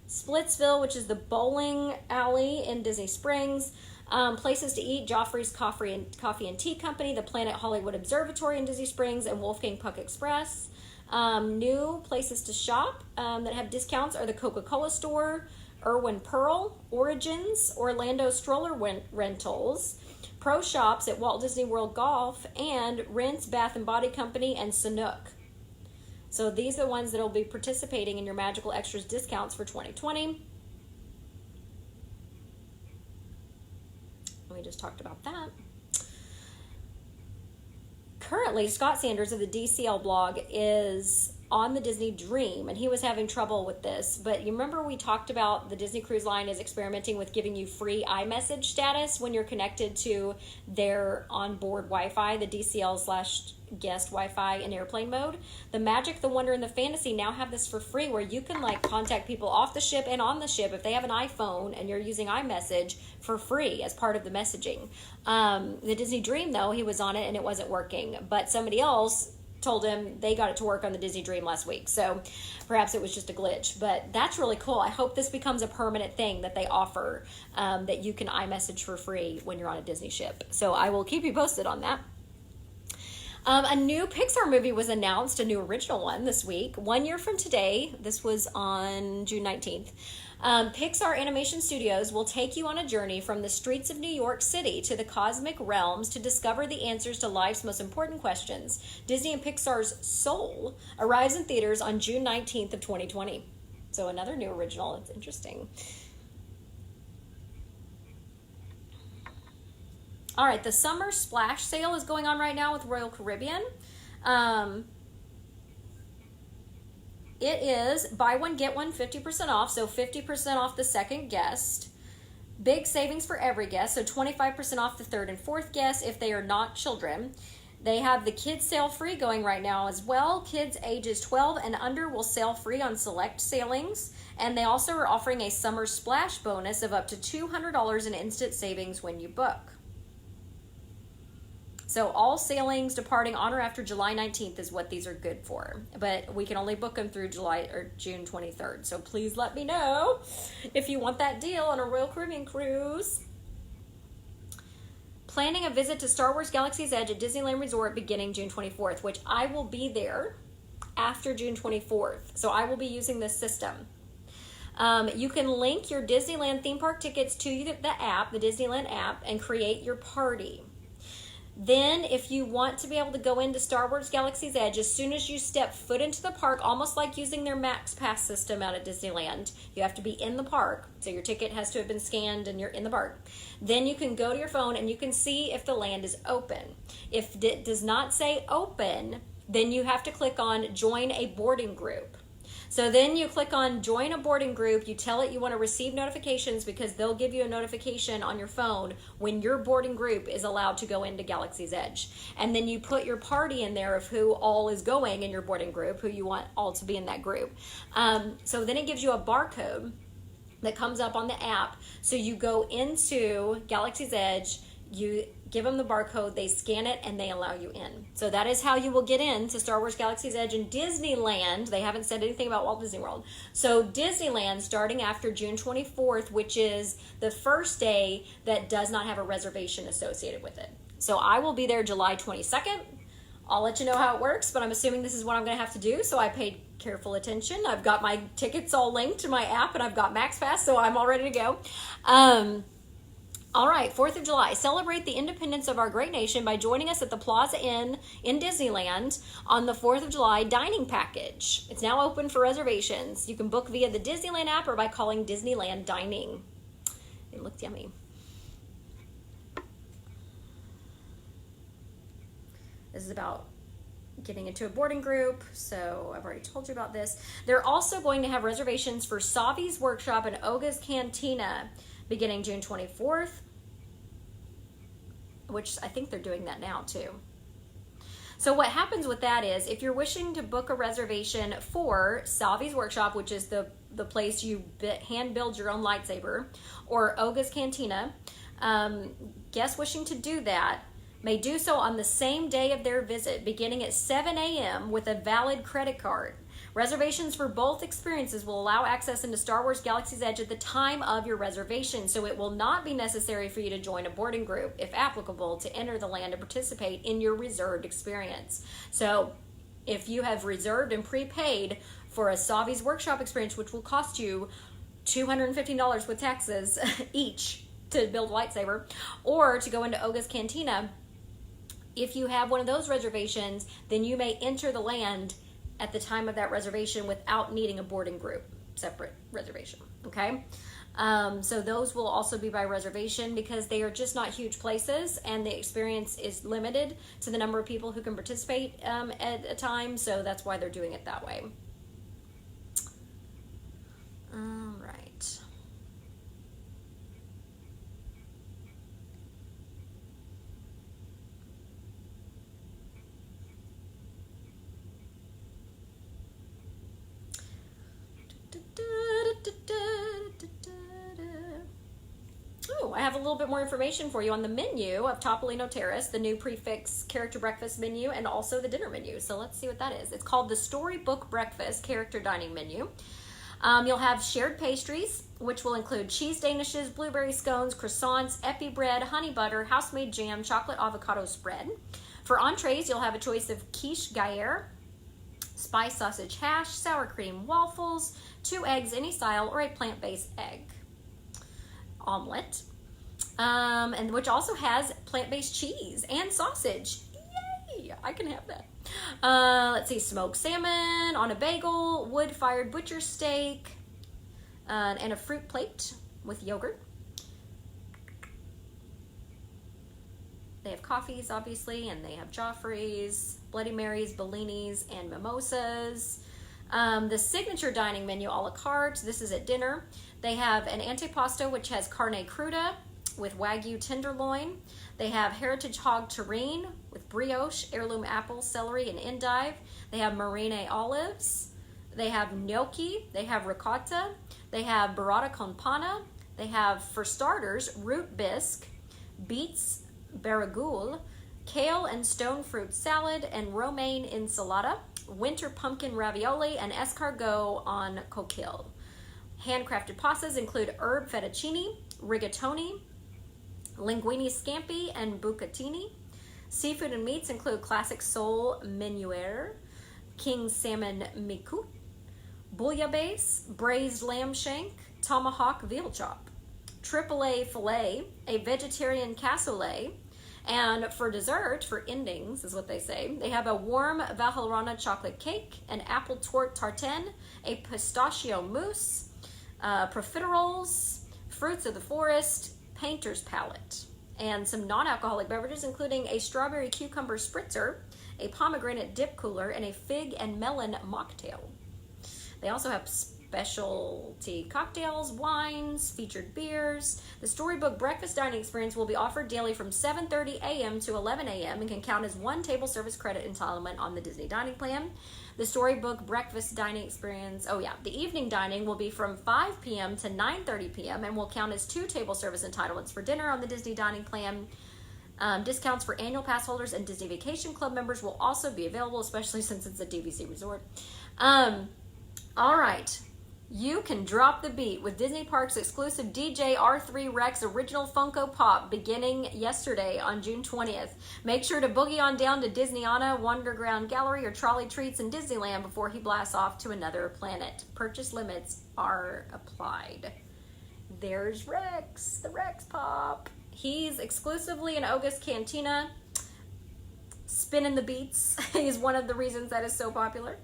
Splitsville, which is the bowling alley in Disney Springs, places to eat, Joffrey's Coffee and Tea Company, the Planet Hollywood Observatory in Disney Springs, and Wolfgang Puck Express. New places to shop that have discounts are the Coca-Cola Store, Irwin Pearl, Origins, Orlando Stroller Rentals, Pro Shops at Walt Disney World Golf, and Rents Bath and Body Company and Sanook. So these are the ones that will be participating in your Magical Extras discounts for 2020. We just talked about that. Currently, Scott Sanders of the DCL blog is on the Disney Dream, and he was having trouble with this. But you remember we talked about the Disney Cruise Line is experimenting with giving you free iMessage status when you're connected to their onboard Wi-Fi, the DCL/guest Wi-Fi in airplane mode. The Magic, the Wonder, and the Fantasy now have this for free, where you can like contact people off the ship and on the ship if they have an iPhone and you're using iMessage for free as part of the messaging. The Disney Dream, though, he was on it and it wasn't working, but somebody else told him they got it to work on the Disney Dream last week. So perhaps it was just a glitch, but that's really cool. I hope this becomes a permanent thing that they offer, that you can iMessage for free when you're on a Disney ship. So I will keep you posted on that. A new Pixar movie was announced, a new original one this week. 1 year from today, this was on June 19th, Pixar Animation Studios will take you on a journey from the streets of New York City to the cosmic realms to discover the answers to life's most important questions. Disney and Pixar's Soul arrives in theaters on June 19th of 2020. So another new original. It's interesting. All right, the summer splash sale is going on right now with Royal Caribbean. It is buy one, get one 50% off, so 50% off the second guest. Big savings for every guest, so 25% off the third and fourth guest if they are not children. They have the kids sale free going right now as well. Kids ages 12 and under will sail free on select sailings. And they also are offering a summer splash bonus of up to $200 in instant savings when you book. So all sailings departing on or after July 19th is what these are good for. But we can only book them through June 23rd. So please let me know if you want that deal on a Royal Caribbean cruise. Planning a visit to Star Wars Galaxy's Edge at Disneyland Resort beginning June 24th, which I will be there after June 24th. So I will be using this system. You can link your Disneyland theme park tickets to the app, the Disneyland app, and create your party. Then, if you want to be able to go into Star Wars Galaxy's Edge, as soon as you step foot into the park, almost like using their Max Pass system out at Disneyland, you have to be in the park. So your ticket has to have been scanned and you're in the park. Then you can go to your phone and you can see if the land is open. If it does not say open, then you have to click on Join a Boarding Group. So then you click on Join a Boarding Group, you tell it you want to receive notifications because they'll give you a notification on your phone when your boarding group is allowed to go into Galaxy's Edge. And then you put your party in there of who all is going in your boarding group, who you want all to be in that group. So then it gives you a barcode that comes up on the app. So you go into Galaxy's Edge, you give them the barcode, they scan it, and they allow you in. So that is how you will get into Star Wars Galaxy's Edge and Disneyland. They haven't said anything about Walt Disney World. So Disneyland starting after June 24th, which is the first day that does not have a reservation associated with it. So I will be there July 22nd. I'll let you know how it works, but I'm assuming this is what I'm going to have to do, so I paid careful attention. I've got my tickets all linked to my app, and I've got MaxPass, so I'm all ready to go. All right, 4th of July. Celebrate the independence of our great nation by joining us at the Plaza Inn in Disneyland on the 4th of July dining package. It's now open for reservations. You can book via the Disneyland app or by calling Disneyland Dining. It looked yummy. This is about getting into a boarding group, so I've already told you about this. They're also going to have reservations for Savi's Workshop and Oga's Cantina beginning June 24th, which I think they're doing that now too. So what happens with that is, if you're wishing to book a reservation for Savi's Workshop, which is the place you hand build your own lightsaber, or Oga's Cantina, guests wishing to do that may do so on the same day of their visit, beginning at 7 a.m. with a valid credit card. Reservations for both experiences will allow access into Star Wars Galaxy's Edge at the time of your reservation, so it will not be necessary for you to join a boarding group, if applicable, to enter the land and participate in your reserved experience. So if you have reserved and prepaid for a Savi's Workshop experience, which will cost you $215 with taxes each to build a lightsaber, or to go into Oga's Cantina, if you have one of those reservations, then you may enter the land at the time of that reservation without needing a boarding group separate reservation. Okay, so those will also be by reservation because they are just not huge places, and the experience is limited to the number of people who can participate at a time, so that's why they're doing it that way. All right. Oh, I have a little bit more information for you on the menu of Topolino Terrace, the new prefix character breakfast menu, and also the dinner menu. So let's see what that is. It's called the Storybook Breakfast Character Dining Menu. You'll have shared pastries, which will include cheese danishes, blueberry scones, croissants, epi bread, honey butter, house-made jam, chocolate avocado spread. For entrees, you'll have a choice of quiche gaire, spice sausage hash, sour cream waffles, 2 eggs any style, or a plant-based egg omelet, and which also has plant-based cheese and sausage. Yay! I can have that. Let's see, smoked salmon on a bagel, wood-fired butcher steak, and a fruit plate with yogurt. They have coffees, obviously, and they have Joffreys, Bloody Marys, Bellinis, and mimosas. The signature dining menu a la carte, this is at dinner. They have an antipasto, which has carne cruda with Wagyu tenderloin. They have heritage hog terrine with brioche, heirloom apple, celery, and endive. They have marine olives. They have gnocchi. They have ricotta. They have burrata con panna. They have, for starters, root bisque, beets barragoule, kale and stone fruit salad, and romaine ensalada, winter pumpkin ravioli, and escargot on coquille. Handcrafted pastas include herb fettuccine, rigatoni, linguine scampi, and bucatini. Seafood and meats include classic sole menuire, king salmon micoute, bouillabaisse, braised lamb shank, tomahawk veal chop, AAA filet, a vegetarian cassoulet, and for dessert, for endings is what they say, they have a warm Valrhona chocolate cake, an apple tartine, a pistachio mousse, profiteroles, fruits of the forest, painter's palette, and some non-alcoholic beverages including a strawberry cucumber spritzer, a pomegranate dip cooler, and a fig and melon mocktail. They also have specialty cocktails, wines, featured beers. The Storybook Breakfast Dining Experience will be offered daily from 7:30 a.m. to 11 a.m. and can count as 1 table service credit entitlement on the Disney Dining Plan. The Storybook Breakfast Dining Experience, the evening dining will be from 5 p.m. to 9:30 p.m. and will count as 2 table service entitlements for dinner on the Disney Dining Plan. Discounts for annual pass holders and Disney Vacation Club members will also be available, especially since it's a DVC resort. All right. You can drop the beat with Disney Parks exclusive DJ R3 Rex original Funko Pop beginning yesterday on June 20th. Make sure to boogie on down to Disneyana, Wonderground Gallery, or Trolley Treats in Disneyland before he blasts off to another planet. Purchase limits are applied. There's Rex, the Rex Pop. He's exclusively in August Cantina, spinning the beats. He's one of the reasons that is so popular.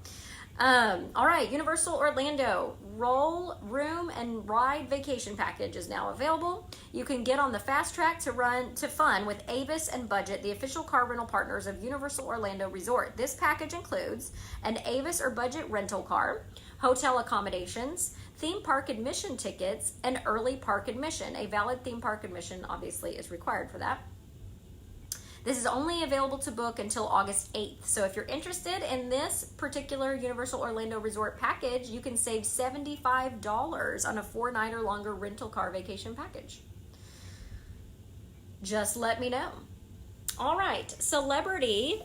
All right, Universal Orlando roll, room, and ride vacation package is now available. You can get on the fast track to fun with Avis and Budget, the official car rental partners of Universal Orlando Resort. This package includes an Avis or Budget rental car, hotel accommodations, theme park admission tickets, and early park admission. A valid theme park admission obviously is required for that. This is only available to book until August 8th. So if you're interested in this particular Universal Orlando Resort package, you can save $75 on a 4-night or longer rental car vacation package. Just let me know. All right, Celebrity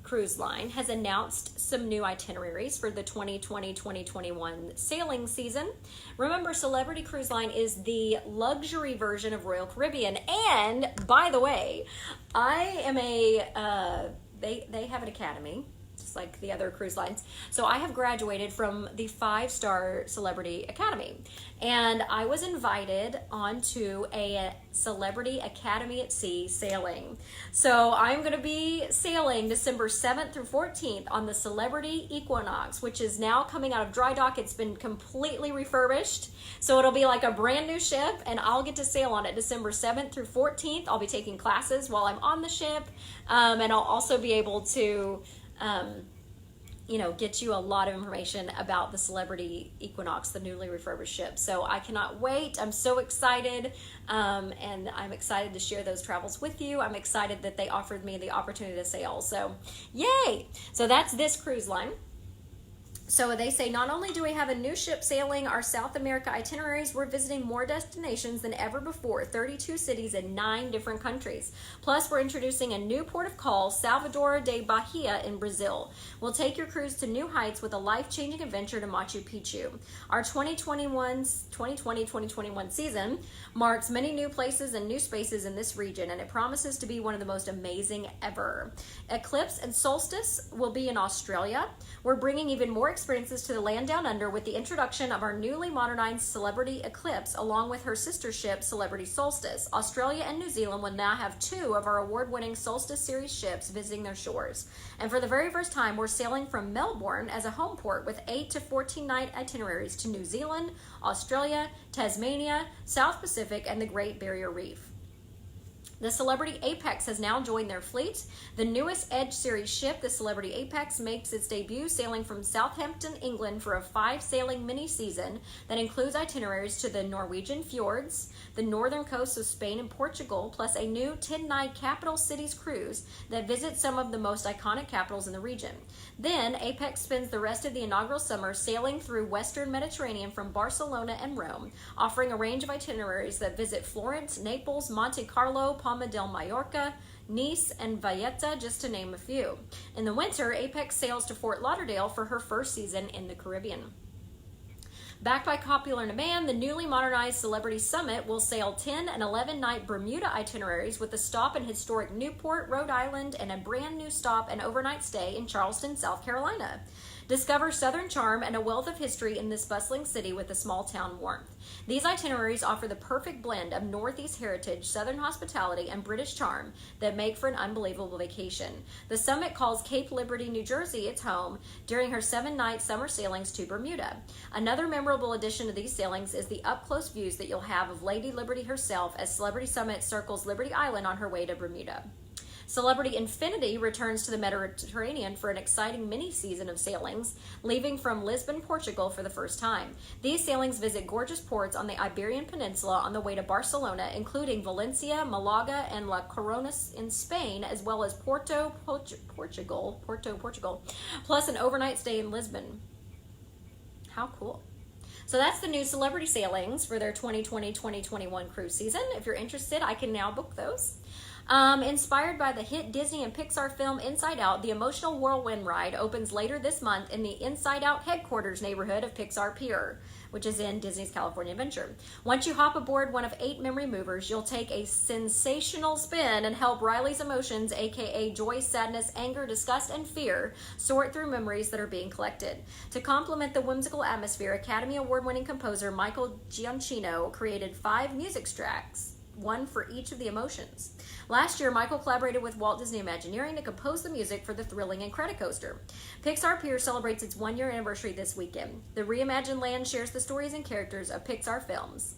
Cruise Line has announced some new itineraries for the 2020-2021 sailing season. Remember, Celebrity Cruise Line is the luxury version of Royal Caribbean. And by the way, I am they have an academy, just like the other cruise lines. So I have graduated from the 5-star Celebrity Academy. And I was invited onto a Celebrity Academy at Sea sailing. So I'm going to be sailing December 7th through 14th on the Celebrity Equinox, which is now coming out of dry dock. It's been completely refurbished. So it'll be like a brand new ship, and I'll get to sail on it December 7th through 14th. I'll be taking classes while I'm on the ship, and I'll also be able to get you a lot of information about the Celebrity Equinox, the newly refurbished ship. So I cannot wait. I'm so excited, and I'm excited to share those travels with you. I'm excited that they offered me the opportunity to sail. So yay! So that's this cruise line. So they say, not only do we have a new ship sailing our South America itineraries, we're visiting more destinations than ever before, 32 cities in 9 different countries. Plus, we're introducing a new port of call, Salvador de Bahia in Brazil. We'll take your cruise to new heights with a life-changing adventure to Machu Picchu. Our 2020-2021 season marks many new places and new spaces in this region, and it promises to be one of the most amazing ever. Eclipse and Solstice will be in Australia. We're bringing even more experiences to the land down under with the introduction of our newly modernized Celebrity Eclipse along with her sister ship Celebrity Solstice. Australia and New Zealand will now have 2 of our award-winning Solstice series ships visiting their shores. And for the very first time, we're sailing from Melbourne as a home port with 8 to 14 night itineraries to New Zealand, Australia, Tasmania, South Pacific, and the Great Barrier Reef. The Celebrity Apex has now joined their fleet. The newest Edge Series ship, the Celebrity Apex, makes its debut sailing from Southampton, England for a 5-sailing mini-season that includes itineraries to the Norwegian fjords, the northern coasts of Spain and Portugal, plus a new 10-night Capital Cities cruise that visits some of the most iconic capitals in the region. Then, Apex spends the rest of the inaugural summer sailing through Western Mediterranean from Barcelona and Rome, offering a range of itineraries that visit Florence, Naples, Monte Carlo, Palma de Mallorca, Nice, and Valletta, just to name a few. In the winter, Apex sails to Fort Lauderdale for her first season in the Caribbean. Backed by popular demand, the newly modernized Celebrity Summit will sail 10 and 11-night Bermuda itineraries with a stop in historic Newport, Rhode Island, and a brand new stop and overnight stay in Charleston, South Carolina. Discover Southern charm and a wealth of history in this bustling city with a small town warmth. These itineraries offer the perfect blend of Northeast heritage, Southern hospitality, and British charm that make for an unbelievable vacation. The Summit calls Cape Liberty, New Jersey, its home during her 7-night summer sailings to Bermuda. Another memorable addition to these sailings is the up-close views that you'll have of Lady Liberty herself as Celebrity Summit circles Liberty Island on her way to Bermuda. Celebrity Infinity returns to the Mediterranean for an exciting mini-season of sailings, leaving from Lisbon, Portugal for the first time. These sailings visit gorgeous ports on the Iberian Peninsula on the way to Barcelona, including Valencia, Malaga, and La Coruña in Spain, as well as Porto, Portugal, plus an overnight stay in Lisbon. How cool. So that's the new Celebrity sailings for their 2020-2021 cruise season. If you're interested, I can now book those. Inspired by the hit Disney and Pixar film Inside Out, the emotional whirlwind ride opens later this month in the Inside Out headquarters neighborhood of Pixar Pier, which is in Disney's California Adventure. Once you hop aboard one of 8 memory movers, you'll take a sensational spin and help Riley's emotions, aka joy, sadness, anger, disgust, and fear, sort through memories that are being collected. To complement the whimsical atmosphere, Academy Award-winning composer Michael Giacchino created 5 music tracks one for each of the emotions. Last year, Michael collaborated with Walt Disney Imagineering to compose the music for the Thrilling Incredicoaster. Pixar Pier celebrates its one-year anniversary this weekend. The reimagined land shares the stories and characters of Pixar films.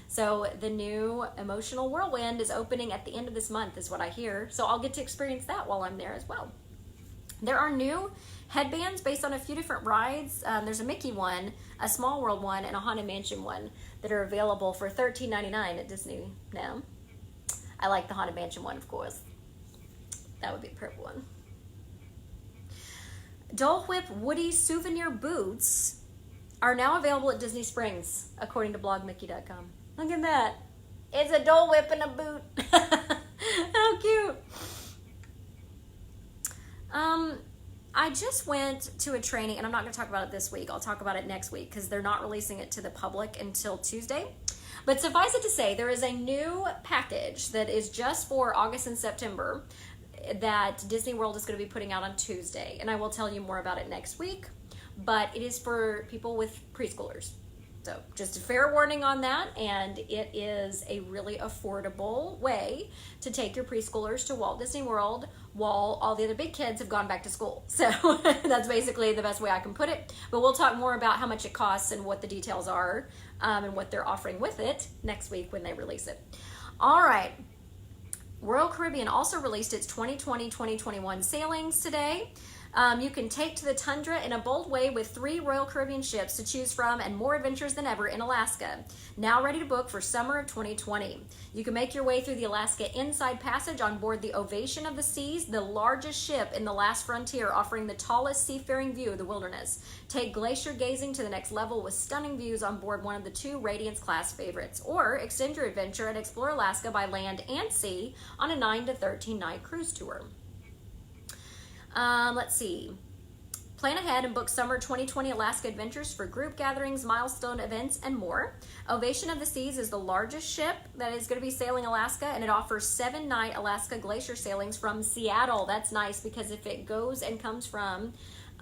So the new Emotional Whirlwind is opening at the end of this month, is what I hear. So I'll get to experience that while I'm there as well. There are new headbands based on a few different rides. There's a Mickey one, a Small World one, and a Haunted Mansion one that are available for $13.99 at Disney now. I like the Haunted Mansion one, of course. That would be the purple one. Dole Whip Woody souvenir boots are now available at Disney Springs, according to blogmickey.com. Look at that. It's a Dole Whip and a boot. How cute. I just went to a training, and I'm not going to talk about it this week. I'll talk about it next week because they're not releasing it to the public until Tuesday. But suffice it to say, there is a new package that is just for August and September that Disney World is going to be putting out on Tuesday. And I will tell you more about it next week. But it is for people with preschoolers. So just a fair warning on that, and it is a really affordable way to take your preschoolers to Walt Disney World while all the other big kids have gone back to school. So that's basically the best way I can put it. But we'll talk more about how much it costs and what the details are and what they're offering with it next week when they release it. All right. Royal Caribbean also released its 2020-2021 sailings today. You can take to the tundra in a bold way with 3 Royal Caribbean ships to choose from and more adventures than ever in Alaska. Now ready to book for summer of 2020. You can make your way through the Alaska Inside Passage on board the Ovation of the Seas, the largest ship in the last frontier, offering the tallest seafaring view of the wilderness. Take glacier gazing to the next level with stunning views on board one of the 2 Radiance class favorites. Or extend your adventure and explore Alaska by land and sea on a 9 to 13 night cruise tour. Let's see. Plan ahead and book summer 2020 Alaska adventures for group gatherings, milestone events, and more. Ovation of the Seas is the largest ship that is going to be sailing Alaska, and it offers 7-night Alaska glacier sailings from Seattle. That's nice because if it goes and comes from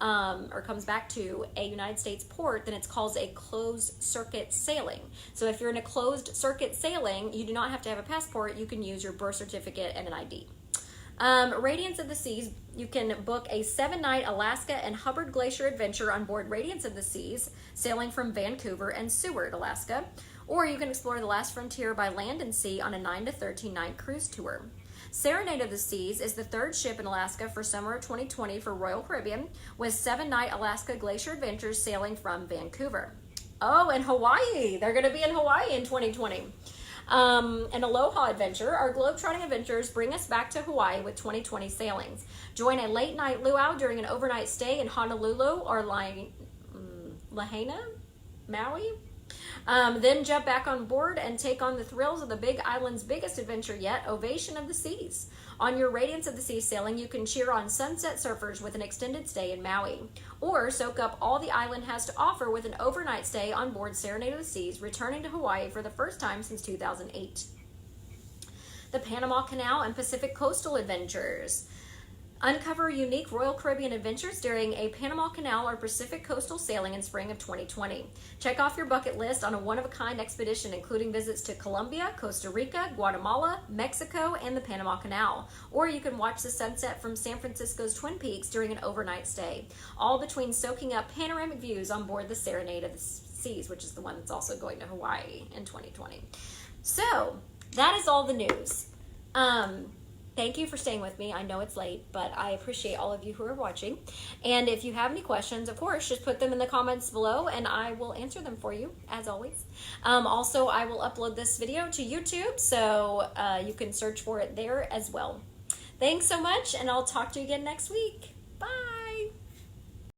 or comes back to a United States port, then it's called a closed circuit sailing. So if you're in a closed circuit sailing, you do not have to have a passport. You can use your birth certificate and an ID. Radiance of the Seas, you can book a 7-night Alaska and Hubbard Glacier adventure on board Radiance of the Seas, sailing from Vancouver and Seward, Alaska. Or you can explore the last frontier by land and sea on a 9 to 13 night cruise tour. Serenade of the Seas is the 3rd ship in Alaska for summer of 2020 for Royal Caribbean, with 7-night Alaska Glacier adventures sailing from Vancouver. Oh, and Hawaii. They're going to be in Hawaii in 2020. An Aloha adventure. Our globetrotting adventures bring us back to Hawaii with 2020 sailings. Join a late night luau during an overnight stay in Honolulu or Lahaina, Maui. Then jump back on board and take on the thrills of the Big Island's biggest adventure yet, Ovation of the Seas. On your Radiance of the Seas sailing, you can cheer on sunset surfers with an extended stay in Maui. Or soak up all the island has to offer with an overnight stay on board Serenade of the Seas, returning to Hawaii for the first time since 2008. The Panama Canal and Pacific Coastal Adventures. Uncover unique Royal Caribbean adventures during a Panama Canal or Pacific coastal sailing in spring of 2020. Check off your bucket list on a one-of-a-kind expedition, including visits to Colombia, Costa Rica, Guatemala, Mexico, and the Panama Canal. Or you can watch the sunset from San Francisco's Twin Peaks during an overnight stay, all between soaking up panoramic views on board the Serenade of the Seas, which is the one that's also going to Hawaii in 2020. So, that is all the news. Thank you for staying with me. I know it's late, but I appreciate all of you who are watching. And if you have any questions, of course, just put them in the comments below and I will answer them for you, as always. Also, I will upload this video to YouTube, so you can search for it there as well. Thanks so much, and I'll talk to you again next week. Bye!